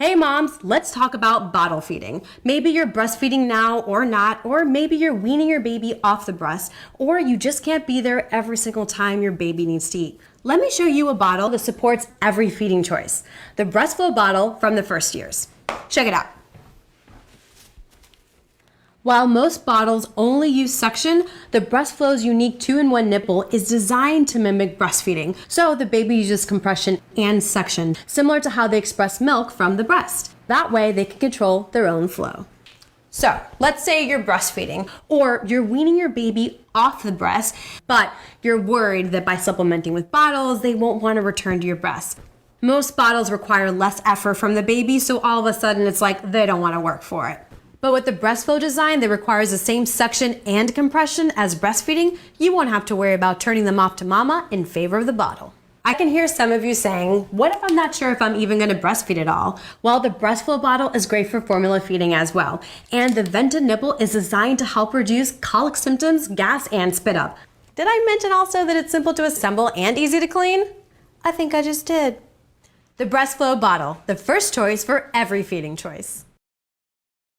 Hey moms, let's talk about bottle feeding. Maybe you're breastfeeding now or not, or maybe you're weaning your baby off the breast, or you just can't be there every single time your baby needs to eat. Let me show you a bottle that supports every feeding choice. The Breastflow bottle from the first years. Check it out. While most bottles only use suction, the Breastflow's unique 2-in-1 nipple is designed to mimic breastfeeding, so the baby uses compression and suction, similar to how they express milk from the breast. That way they can control their own flow. So, let's say you're breastfeeding, or you're weaning your baby off the breast, but you're worried that by supplementing with bottles, they won't want to return to your breast. Most bottles require less effort from the baby, so all of a sudden it's like they don't want to work for it. But with the Breastflow design that requires the same suction and compression as breastfeeding, you won't have to worry about turning them off to mama in favor of the bottle. I can hear some of you saying, what if I'm not sure if I'm even going to breastfeed at all? Well, the Breastflow bottle is great for formula feeding as well. And the vented nipple is designed to help reduce colic symptoms, gas, and spit up. Did I mention also that it's simple to assemble and easy to clean? I think I just did. The Breastflow bottle, the first choice for every feeding choice.